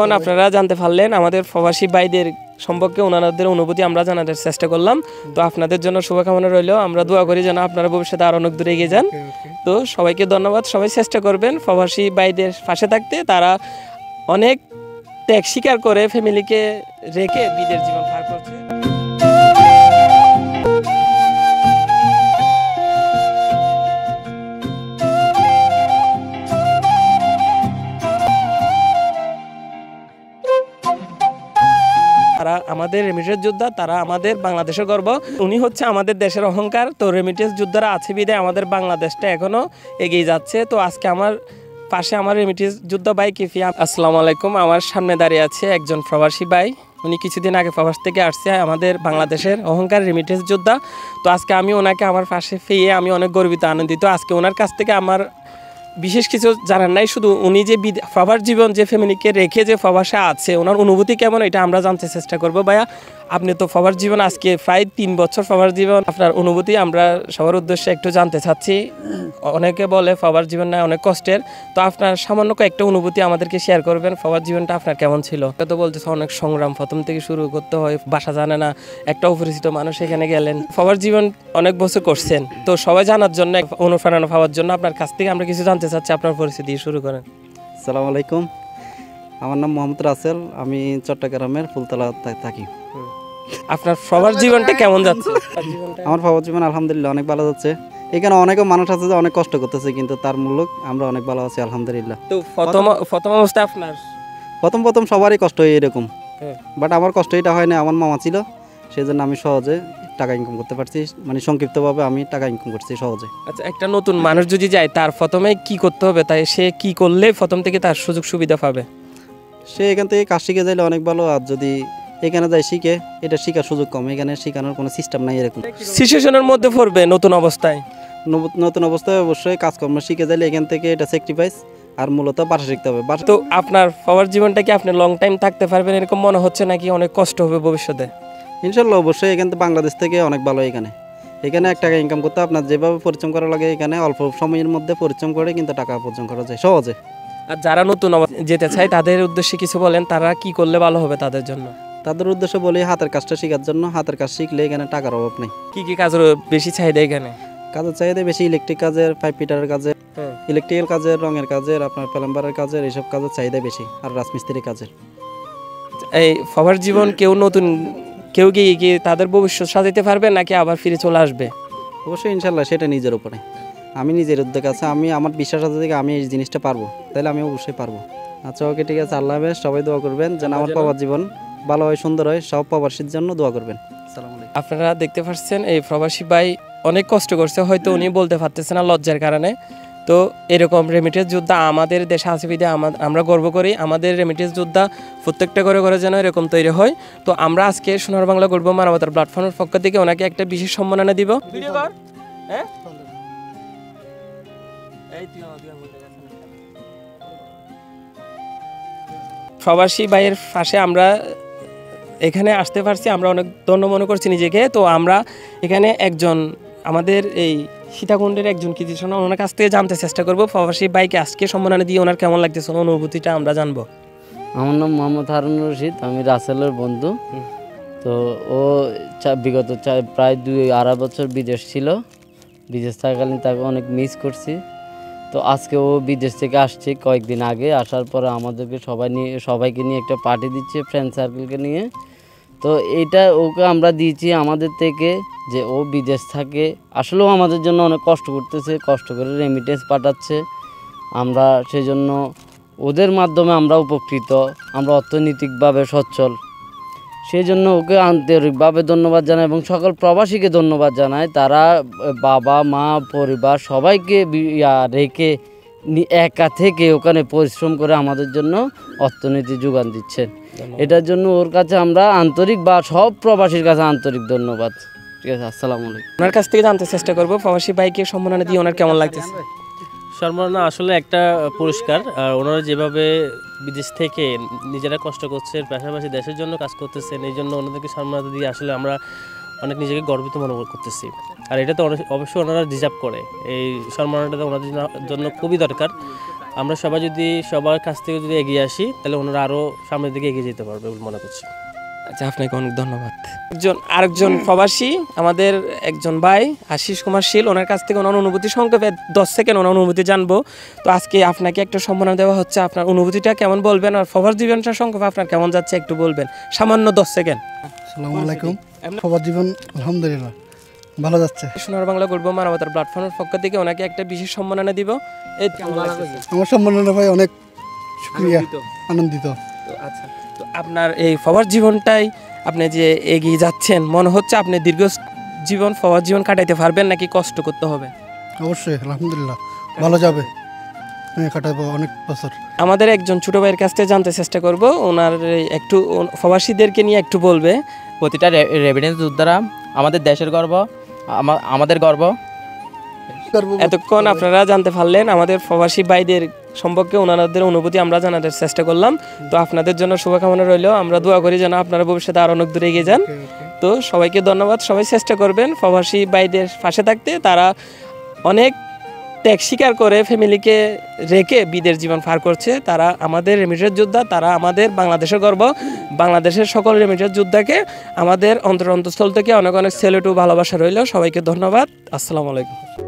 এতক্ষণ আপনারা জানতে পারলেন আমাদের প্রবাসী ভাইদের সম্পর্কে ওনাদের অনুভূতি আমরা জানার চেষ্টা করলাম। তো আপনাদের জন্য শুভকামনা রইল, আমরা দোয়া করি যেন আপনারা ভবিষ্যতে আরো অনেক দূরে এগিয়ে যান। তো সবাইকে ধন্যবাদ, সবাই চেষ্টা করবেন প্রবাসী ভাইদের পাশে থাকতে। তারা অনেক ত্যাগ স্বীকার করে ফ্যামিলিকে রেখে বিদেশ জীবন পার করছে। তারা আমাদের রেমিটেন্স যোদ্ধা, তারা আমাদের বাংলাদেশের গর্ব, উনি হচ্ছে আমাদের দেশের অহংকার। তো রেমিটেন্স যোদ্ধারা আছে বিধায় আমাদের বাংলাদেশটা এখনো এগিয়ে যাচ্ছে। তো আজকে আমার পাশে আমার রেমিটেন্স যোদ্ধা ভাই কিফিয়া। আসসালামু আলাইকুম। আমার সামনে দাঁড়িয়ে আছে একজন প্রবাসী ভাই, উনি কিছুদিন আগে প্রবাস থেকে আসছে, আমাদের বাংলাদেশের অহংকার রেমিটেন্স যোদ্ধা। তো আজকে আমি ওনাকে আমার পাশে পেয়ে আমি অনেক গর্বিত, আনন্দিত। আজকে ওনার কাছ থেকে আমার বিশেষ কিছু জানার নাই, শুধু উনি যে প্রবাস জীবন, যে ফ্যামিলিকে রেখে যে প্রবাসে আছে, ওনার অনুভূতি কেমন এটা আমরা জানতে চেষ্টা করব। ভাইয়া, আপনি তো প্রবাস জীবন আজকে প্রায় 3 বছর প্রবাস জীবন, আপনার অনুভূতি আমরা সবার উদ্দেশ্যে একটু জানতে চাচ্ছি। অনেকে বলে প্রবাস জীবন না অনেক কষ্টের, তো আপনার সামান্য একটা অনুভূতি আমাদেরকে শেয়ার করবেন। প্রবাস জীবনটা আপনার কেমন ছিল? তো বলতেছে অনেক সংগ্রাম, প্রথম থেকে শুরু করতে হয়, ভাষা জানে না, একটা অপরিচিত মানুষ এখানে গেলেন, প্রবাস জীবন অনেক বছর করছেন। তো সবাই জানার জন্য, অনুপ্রেরণা পাওয়ার জন্য আপনার কাছ থেকে আমরা কিছু জানতে চাচ্ছি, আপনার পরিস্থিতি শুরু করেন। আসসালামু আলাইকুম, আমার নাম মোহাম্মদ রাসেল, আমি চট্টগ্রামের ফুলতলা থাকি। আপনার প্রবাস জীবনটা কেমন যাচ্ছে? আমার প্রবাস জীবন আলহামদুলিল্লাহ অনেক ভালো যাচ্ছে। এখানে অনেকও মানুষ আছে যে অনেক কষ্ট করতেছে, কিন্তু তার মূল্য আমরা অনেক ভালো আছি আলহামদুলিল্লাহ। তো প্রথম অবস্থায় আপনার প্রথম সবারই কষ্ট হয় এরকম, বাট আমার কষ্ট এটা হয় না, আমার মামা ছিল, সেই জন্য আমি সহজে টাকা ইনকাম করতে পারছি, মানে সংক্ষিপ্তভাবে আমি টাকা ইনকাম করছি সহজে। আচ্ছা, একটা নতুন মানুষ যদি যায়, তার প্রথমে কি করতে হবে, তাই সে কি করলে প্রথম থেকে তার সুযোগ সুবিধা পাবে? সে এখান থেকে কাজ শিখে যাইলে অনেক ভালো, আর যদি এখানে যায় শিখে, এটা শেখার সুযোগ কম, এখানে শেখানোর কোনো সিস্টেম নাই এরকম। সিচুয়েশনের মধ্যে পড়বে নতুন অবস্থায়, অবশ্যই কাজকর্ম শিখে যাইলে এখান থেকে এটা স্যাক্রিফাইস, আর মূলত ভাষা শিখতে হবে। তো আপনার প্রবাস জীবনটা কি আপনি লং টাইম থাকতে পারবেন এরকম মনে হচ্ছে, নাকি অনেক কষ্ট হবে ভবিষ্যতে? ইনশাল্লাহ অবশ্যই, এখান থেকে বাংলাদেশ থেকে অনেক ভালো। এখানে 1 টাকা ইনকাম করতে আপনার যেভাবে পরিশ্রম করা লাগে, এখানে অল্প সময়ের মধ্যে পরিশ্রম করে কিন্তু টাকা উপার্জন করা যায় সহজে। আর যারা নতুন যেতে চায় তাদের উদ্দেশ্যে কিছু বলেন, তারা কি করলে ভালো হবে তাদের জন্য? তাদের উদ্দেশ্যে বলি হাতের কাজটা শেখার জন্য। হাতের কাজ শিখলে এখানে টাকার অভাব নেই। কি কি কাজের বেশি চাহিদা এখানে? কাজের চাহিদা বেশি ইলেকট্রিক কাজের, পাইপ ফিটারের কাজের, ইলেকট্রিক্যাল কাজের, রঙের কাজের, আপনার প্লাম্বারের কাজের, এইসব কাজের চাহিদা বেশি, আর রাজমিস্ত্রি কাজের। এই প্রবাস জীবন কেউ কি তাদের ভবিষ্যৎ সাজাইতে পারবে, নাকি আবার ফিরে চলে আসবে? অবশ্যই ইনশাল্লাহ সেটা নিজের উপরে, আমি নিজের উদ্যোগ আছে, আমার বিশ্বাস আছে যে আমি এই জিনিসটা পারবো, তাহলে আমি অবশ্যই পারবো। আচ্ছা, ওকে, ঠিক আছে, আল্লাহ হাফেজ। সবাই দোয়া করবেন যেন আমার প্রবাস জীবন ভালো হয়, সুন্দর হয়। সব প্রবাসীর জন্য দোয়া করবেন। আসসালামু আলাইকুম। আপনারা দেখতে পাচ্ছেন এই প্রবাসী ভাই অনেক কষ্ট করছে, হয়তো উনি বলতে পারতেছে না লজ্জার কারণে। তো এরকম রেমিটেন্স যোদ্ধা আমাদের দেশে আছে বিধায় আমরা গর্ব করি। আমাদের রেমিটেন্স যোদ্ধা প্রত্যেকটা করে যেন এরকম তৈরি হয়। তো আমরা আজকে সোনার বাংলা গর্ব মানবতার প্ল্যাটফর্মের পক্ষ থেকে ওনাকে একটা বিশেষ সম্মাননা দিব। প্রবাসী ভাইয়ের পাশে আমরা এখানে আসতে পারছি, আমরা অনেক ধন্য মনে করছি নিজেকে। তো আমরা এখানে একজন আমাদের এই সীতাকুণ্ডের একজন কৃতিশোনা, ওনার কাছ থেকে জানতে চেষ্টা করবো প্রবাসী ভাইকে আজকে সম্মাননা দিয়ে ওনার কেমন লাগতেছে, অনুভূতিটা আমরা জানবো। আমার নাম মোহাম্মদ হারুন রশিদ, আমি রাসেলের বন্ধু। তো ও বিগত প্রায় 2-2.5 বছর বিদেশ ছিল। বিদেশ থাকাকালীন তাকে অনেক মিস করছি। তো আজকে ও বিদেশ থেকে আসছে কয়েকদিন আগে, আসার পরে আমাদেরকে সবাইকে নিয়ে একটা পার্টি দিচ্ছে, ফ্রেন্ড সার্কেলকে নিয়ে। তো এটা ওকে আমরা দিয়েছি আমাদের থেকে, যে ও বিদেশ থাকে, আসলেও আমাদের জন্য অনেক কষ্ট করতেছে, কষ্ট করে রেমিটেন্স পাঠাচ্ছে। আমরা সেই জন্য ওদের মাধ্যমে আমরা উপকৃত, আমরা অর্থনৈতিকভাবে সচ্ছল। সেই জন্য ওকে আন্তরিকভাবে ধন্যবাদ জানাই এবং সকল প্রবাসীকে ধন্যবাদ জানাই। তারা বাবা মা পরিবার সবাইকে রেখে একা থেকে ওখানে পরিশ্রম করে আমাদের জন্য অর্থনীতি যোগান দিচ্ছেন। এটার জন্য ওর কাছে আমরা আন্তরিক বা সব প্রবাসীর কাছে আন্তরিক ধন্যবাদ। ঠিক আছে, আসসালামু আলাইকুম। ওনার কাছ থেকে জানতে চেষ্টা করবো প্রবাসী ভাইকে সম্মাননা দিয়ে ওনার কেমন লাগতেছে। সম্মাননা আসলে একটা পুরস্কার, আর ওনারা যেভাবে বিদেশ থেকে নিজেরা কষ্ট করছেন, পাশাপাশি দেশের জন্য কাজ করতেছেন, এই জন্য ওনাদেরকে সম্মাননা দিয়ে আসলে আমরা অনেক নিজেকে গর্বিত মনে করতেছি। আর এটা তো অবশ্যই ওনারা ডিজার্ভ করে, এই সম্মাননাটা ওনাদের জন্য খুবই দরকার। আমরা সবাই যদি সবার কাছ থেকে যদি এগিয়ে আসি তাহলে ওনারা আরও সামনের দিকে এগিয়ে যেতে পারবে বলে মনে করছি। আচ্ছা, আপনাকে অনেক ধন্যবাদ। আরেকজন প্রবাসী আমাদের একজন ভাই আশিস কুমার শীল, ওনার কাছ থেকে ওনার অনুভূতি সংক্ষেপে 10 সেকেন্ড ওনার অনুভূতি জানবো। তো আজকে আপনাকে একটা সম্মাননা দেওয়া হচ্ছে, আপনার অনুভূতিটা কেমন বলবেন, আর প্রবাস জীবনটা সংক্ষেপে আপনার কেমন যাচ্ছে একটু বলবেন, সামান্য 10 সেকেন্ড। আসসালামু আলাইকুম। সবার জীবন আলহামদুলিল্লাহ ভালো যাচ্ছে। সোনার বাংলা গর্ব মানবতার প্ল্যাটফর্মের পক্ষ থেকে ওনাকে একটা বিশেষ সম্মাননা দিব। এই কেমন লাগছে? আমার সম্মাননা ভাই অনেক শুকরিয়া, আনন্দিত। তো আচ্ছা, তো আপনার এই প্রবাস জীবনটাই আপনি যে এগিয়ে যাচ্ছেন, মনে হচ্ছে আপনি দীর্ঘ জীবন প্রবাস জীবন কাটাইতে পারবেন নাকি কষ্ট করতে হবে? অবশ্যই আলহামদুলিল্লাহ ভালো যাবে, কাটাবো অনেক বছর। আমাদের একজন ছোট ভাইয়ের কাছ থেকে জানতে চেষ্টা করব, ওনার একটু প্রবাসীদেরকে নিয়ে একটু বলবে। প্রতিটা রেমিটেন্স যোদ্ধারা আমাদের দেশের গর্ব, আমাদের গর্ব। এতক্ষণ আপনারা জানতে পারলেন আমাদের প্রবাসী ভাইদের সম্পর্কে, ওনাদের অনুভূতি আমরা জানার চেষ্টা করলাম। তো আপনাদের জন্য শুভকামনা রইল, আমরা দোয়া করি যেন আপনারা ভবিষ্যতে আরো অনেক দূরে এগিয়ে যান। তো সবাইকে ধন্যবাদ, সবাই চেষ্টা করবেন প্রবাসী ভাইদের পাশে থাকতে। তারা অনেক ত্যাগ স্বীকার করে ফ্যামিলিকে রেখে বিদেশ জীবন পার করছে। তারা আমাদের রেমিটেন্স যোদ্ধা, তারা আমাদের বাংলাদেশের গর্ব। বাংলাদেশের সকল রেমিটেন্স যোদ্ধাকে আমাদের অন্তঃস্থল থেকে অনেক অনেক সেলুট ও ভালোবাসা রইল। সবাইকে ধন্যবাদ। আসসালামু আলাইকুম।